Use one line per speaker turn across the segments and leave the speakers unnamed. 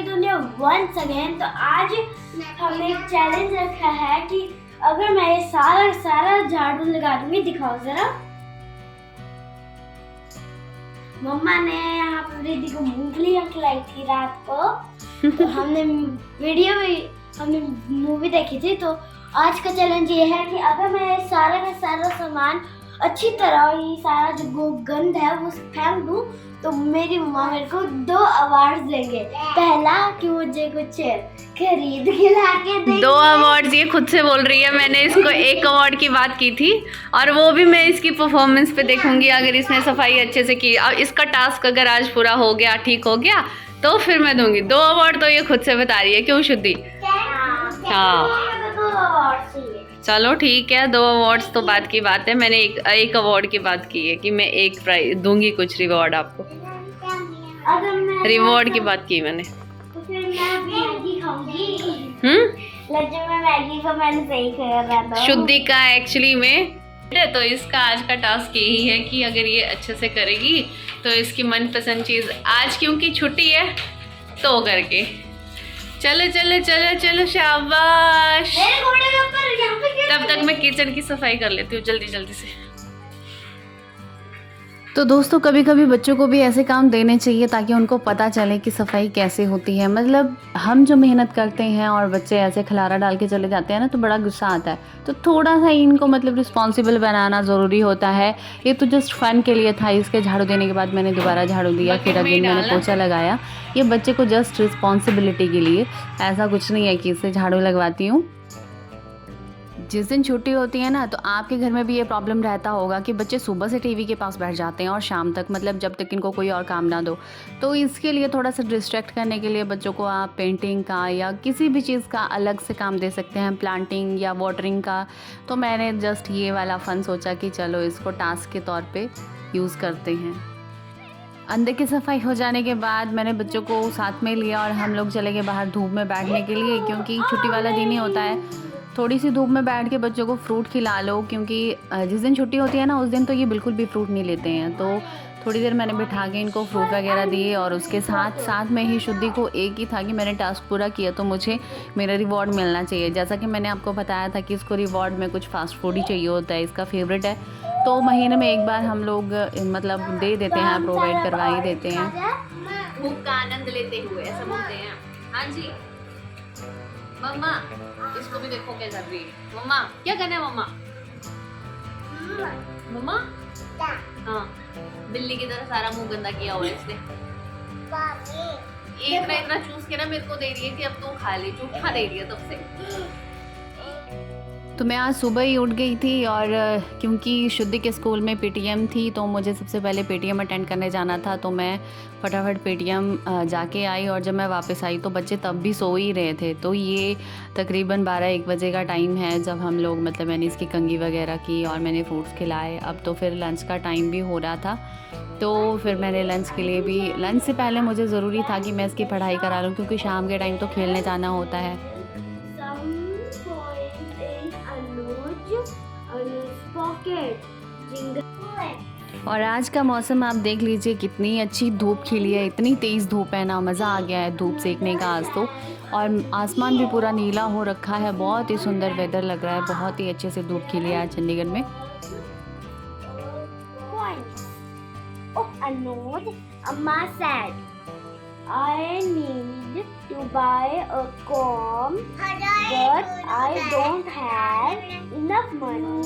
की दुनिया once again. तो आज हमने एक चैलेंज रखा है कि अगर मैं ये सारा झाड़ू लगा दूंगी, दिखाओ जरा। मम्मा ने यहाँ पर दीदी को मूंगफलियाँ खिलाई थी रात को। तो हमने मूवी देखी थी। तो आज का चैलेंज ये है कि अगर मैं सारा का सारा सामान अच्छी तरह, ये सारा जो गंद है वो फेंक दूं, तो मेरी मम्मा मेरे को 2 अवार्ड देंगे। पहला कि मुझे कुछ खरीद के ला के देंगे।
2 अवार्ड ये खुद से बोल रही है। मैंने इसको 1 अवार्ड की बात की थी और वो भी मैं इसकी परफॉर्मेंस पे देखूंगी। अगर इसने सफाई अच्छे से की, अब इसका टास्क अगर आज पूरा हो गया, ठीक हो गया, तो फिर मैं दूंगी 2 अवार्ड। तो ये खुद से बता रही है, क्यों शुद्धि? हाँ चलो ठीक है, 2 अवार्ड्स तो बात की बात है। मैंने एक अवार्ड की बात की है कि मैं एक प्राइज दूंगी, कुछ रिवॉर्ड आपको। रिवॉर्ड की बात की मैंने।
तो फिर मैं मैगी खाऊंगी। मैं मैगी को मैंने सही कर रहा था।
शुद्धि का एक्चुअली में तो इसका आज का टास्क यही है कि अगर ये अच्छे से करेगी तो इसकी मनपसंद चीज आज, क्योंकि छुट्टी है तो करके। चलो चलो चलो चलो, शाबाश। तब तक मैं किचन की सफाई कर लेती हूँ जल्दी जल्दी से। तो दोस्तों, कभी कभी बच्चों को भी ऐसे काम देने चाहिए ताकि उनको पता चले कि सफाई कैसे होती है। मतलब हम जो मेहनत करते हैं और बच्चे ऐसे खलारा डाल के चले जाते हैं ना, तो बड़ा गुस्सा आता है। तो थोड़ा सा इनको मतलब रिस्पॉन्सिबल बनाना ज़रूरी होता है। ये तो जस्ट फन के लिए था। इसके झाड़ू देने के बाद मैंने दोबारा झाड़ू दिया, फिर अगेन मैंने पोछा लगाया। ये बच्चे को जस्ट रिस्पॉन्सिबिलिटी के लिए, ऐसा कुछ नहीं है कि इससे झाड़ू लगवाती हूँ। जिस दिन छुट्टी होती है ना, तो आपके घर में भी ये प्रॉब्लम रहता होगा कि बच्चे सुबह से टीवी के पास बैठ जाते हैं और शाम तक, मतलब जब तक इनको कोई और काम ना दो। तो इसके लिए थोड़ा सा डिस्ट्रैक्ट करने के लिए बच्चों को आप पेंटिंग का या किसी भी चीज़ का अलग से काम दे सकते हैं, प्लांटिंग या वाटरिंग का। तो मैंने जस्ट ये वाला फ़न सोचा कि चलो इसको टास्क के तौर पर यूज़ करते हैं। अंदर की सफाई हो जाने के बाद मैंने बच्चों को साथ में लिया और हम लोग चले गए बाहर धूप में बैठने के लिए, क्योंकि छुट्टी वाला दिन ही होता है। थोड़ी सी धूप में बैठ के बच्चों को फ्रूट खिला लो, क्योंकि जिस दिन छुट्टी होती है ना, उस दिन तो ये बिल्कुल भी फ्रूट नहीं लेते हैं। तो थोड़ी देर मैंने बिठा के इनको फ्रूट वगैरह दिए और उसके साथ में ही शुद्धि को एक ही था कि मैंने टास्क पूरा किया तो मुझे मेरा रिवॉर्ड मिलना चाहिए। जैसा कि मैंने आपको बताया था कि इसको रिवॉर्ड में कुछ फास्ट फूड ही चाहिए होता है, इसका फेवरेट है। तो महीने में एक बार हम लोग मतलब दे देते हैं, प्रोवाइड करवा ही देते हैं। भूख का आनंद लेते हुए, ऐसा बोलते हैं। हाँ जी मम्मा, इसको भी देखो क्या कर रही है। मम्मा क्या करना है? मम्मा हाँ, बिल्ली की तरह सारा मुंह गंदा किया हुआ है इसने। इतना चूस के ना मेरे को दे रही है कि अब तू खा ले, चूठा दे रही है तब से। तो मैं आज सुबह ही उठ गई थी और क्योंकि शुद्धि के स्कूल में पीटीएम थी, तो मुझे सबसे पहले पीटीएम अटेंड करने जाना था। तो मैं फटाफट पीटीएम जाके आई और जब मैं वापस आई तो बच्चे तब भी सो ही रहे थे। तो ये तकरीबन 12-1 बजे का टाइम है जब हम लोग, मतलब मैंने इसकी कंघी वगैरह की और मैंने फ्रूट्स खिलाए। अब तो फिर लंच का टाइम भी हो रहा था, तो फिर मैंने लंच के लिए भी, लंच से पहले मुझे ज़रूरी था कि मैं इसकी पढ़ाई करा लूँ, क्योंकि शाम के टाइम तो खेलने जाना होता है। और आज का मौसम आप देख लीजिए, कितनी अच्छी धूप खिली है, इतनी तेज़ धूप है ना, मज़ा आ गया है धूप सेकने का आज तो। और आसमान भी पूरा नीला हो रखा है, बहुत ही सुंदर वेदर लग रहा है, बहुत ही अच्छे से धूप खिली है चंडीगढ़ में।
I need to buy a comb, but I don't have enough money.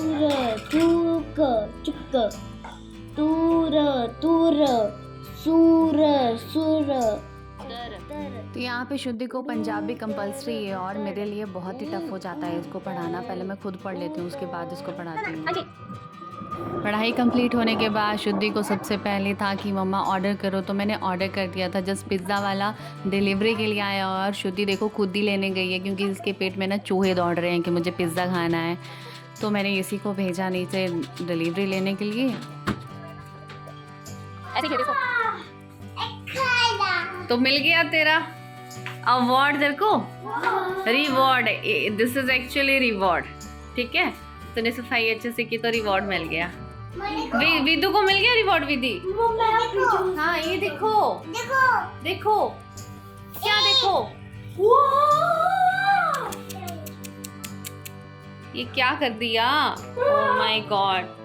तो यहाँ पे शुद्धि को पंजाबी कंपलसरी है और मेरे लिए बहुत ही टफ हो जाता है इसको पढ़ाना। पहले मैं खुद पढ़ लेती हूँ, उसके बाद इसको पढ़ाती हूँ। पढ़ाई कंप्लीट होने के बाद शुद्धि को सबसे पहले था कि मम्मा ऑर्डर करो, तो मैंने ऑर्डर कर दिया था। जस्ट पिज़्ज़ा वाला डिलीवरी के लिए आया और शुद्धि देखो खुद ही लेने गई है, क्योंकि इसके पेट में ना चूहे दौड़ रहे हैं कि मुझे पिज़्ज़ा खाना है। तो मैंने इसी को भेजा नीचे डिलीवरी लेने के लिए। ऐसे देखो, तो मिल गया तेरा अवार्ड तेरे को, reward. This is actually reward, ठीक है। तूने सफाई अच्छे से की तो रिवॉर्ड मिल गया। विदु को मिल गया रिवॉर्ड। विधि हाँ, ये देखो देखो देखो क्या, देखो देखो ये क्या कर दिया, ओह माय गॉड।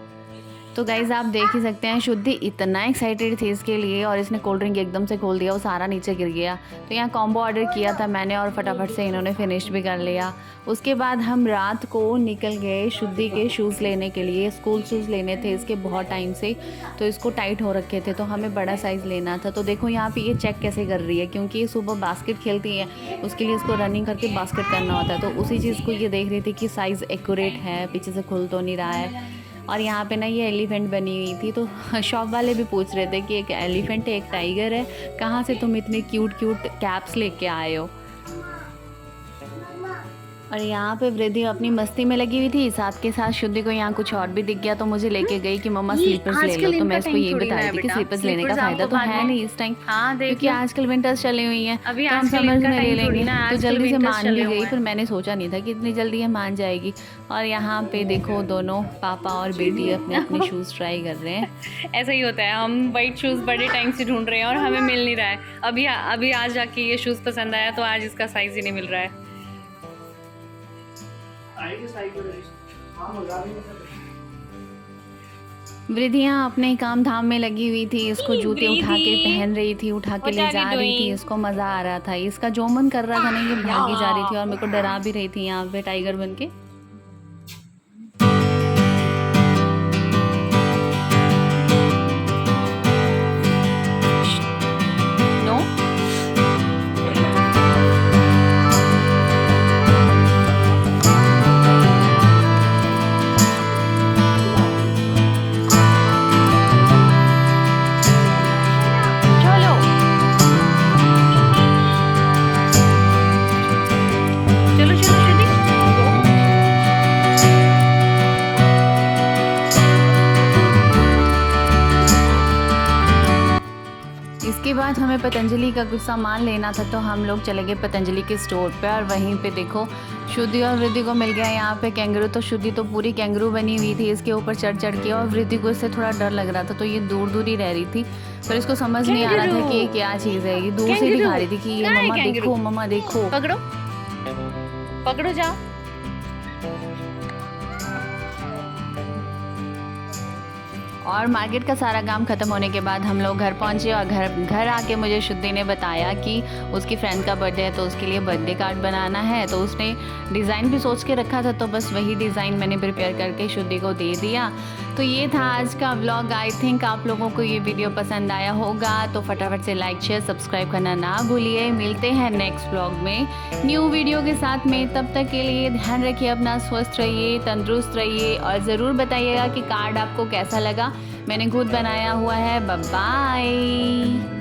तो गाइज आप देख ही सकते हैं शुद्धि इतना एक्साइटेड थी इसके लिए और इसने कोल्ड ड्रिंक एकदम से खोल दिया, वो सारा नीचे गिर गया। तो यहाँ कॉम्बो ऑर्डर किया था मैंने और फटाफट से इन्होंने फिनिश भी कर लिया। उसके बाद हम रात को निकल गए शुद्धि के शूज़ लेने के लिए। स्कूल शूज़ लेने थे इसके बहुत टाइम से, तो इसको टाइट हो रखे थे तो हमें बड़ा साइज़ लेना था। तो देखो यहाँ पे ये चेक कैसे कर रही है, क्योंकि ये सुबह बास्केट खेलती है, उसके लिए इसको रनिंग करके बास्केट करना होता है। तो उसी चीज़ को ये देख रही थी कि साइज़ एक्यूरेट है, पीछे से खुल तो नहीं रहा है। और यहाँ पे ना ये एलिफेंट बनी हुई थी, तो शॉप वाले भी पूछ रहे थे कि एक एलिफेंट है, एक टाइगर है, कहाँ से तुम इतने क्यूट क्यूट कैप्स लेके आए हो। और यहाँ पे वृद्धि अपनी मस्ती में लगी हुई थी, साथ के साथ शुद्धि को यहाँ कुछ और भी दिख गया तो मुझे लेके गई कि मम्मा स्लीपर्स ले लो। तो मैं इसको यही बता रही थी कि स्लीपर्स लेने का फायदा तो है नहीं इस टाइम, क्योंकि आजकल विंटर्स चली हुई हैं,
अभी
तो हम
आजकल
समर्स
इनका
में ले
टाइम
लेंगे।
थोड़ी ना,
तो
आजकल
जल्दी से
विंटर्स
मान
चले
भी
हुए
गई,
हैं।
पर मैंने सोचा नहीं था कि इतनी जल्दी ये मान जाएगी। और यहाँ पे देखो दोनों पापा और बेटी अपने अपने शूज़ ट्राई कर रहे हैं।
ऐसा ही होता है, हम वाइट शूज़ बड़े टाइम से ढूंढ रहे हैं और हमें मिल नहीं रहा है। अभी आज जाके ये शूज़ पसंद आया तो आज इसका साइज़ ही नहीं मिल रहा है।
वृद्धियाँ अपने काम धाम में लगी हुई थी, इसको जूते उठा के पहन रही थी, उठा के ले जा रही थी, इसको मज़ा आ रहा था। इसका जो मन कर रहा था ना ये भागी जा रही थी और मेरे को डरा भी रही थी यहाँ पे टाइगर बन के। नो चलो
चलो चलो शुद्धि।
इसके बाद हमें पतंजलि का कुछ सामान लेना था, तो हम लोग चले गए पतंजलि के स्टोर पे। और वहीं पे देखो शुद्धि और वृद्धि को मिल गया यहाँ पे कैंगरू। तो शुद्धि तो पूरी कैंगरू बनी हुई थी इसके ऊपर चढ़ चढ़ के, और वृद्धि को इससे थोड़ा डर लग रहा था तो ये दूर दूर ही रह रही थी, पर इसको समझ नहीं आ रहा था कि ये क्या चीज़ है। ये दूर से दिखा रही थी कि ये मम्मा देखो, मम्मा देखो।
पकड़ो पकड़ो, जाओ।
और मार्केट का सारा काम ख़त्म होने के बाद हम लोग घर पहुँचे और घर आके मुझे शुद्धि ने बताया कि उसकी फ्रेंड का बर्थडे है तो उसके लिए बर्थडे कार्ड बनाना है। तो उसने डिज़ाइन भी सोच के रखा था, तो बस वही डिज़ाइन मैंने प्रिपेयर करके शुद्धि को दे दिया। तो ये था आज का व्लॉग। आई थिंक आप लोगों को ये वीडियो पसंद आया होगा, तो फटाफट से लाइक शेयर सब्सक्राइब करना ना भूलिए। मिलते हैं नेक्स्ट व्लॉग में न्यू वीडियो के साथ में। तब तक के लिए ध्यान रखिए अपना, स्वस्थ रहिए, तंदुरुस्त रहिए और ज़रूर बताइएगा कि कार्ड आपको कैसा लगा। मैंने खुद बनाया हुआ है। Bye bye.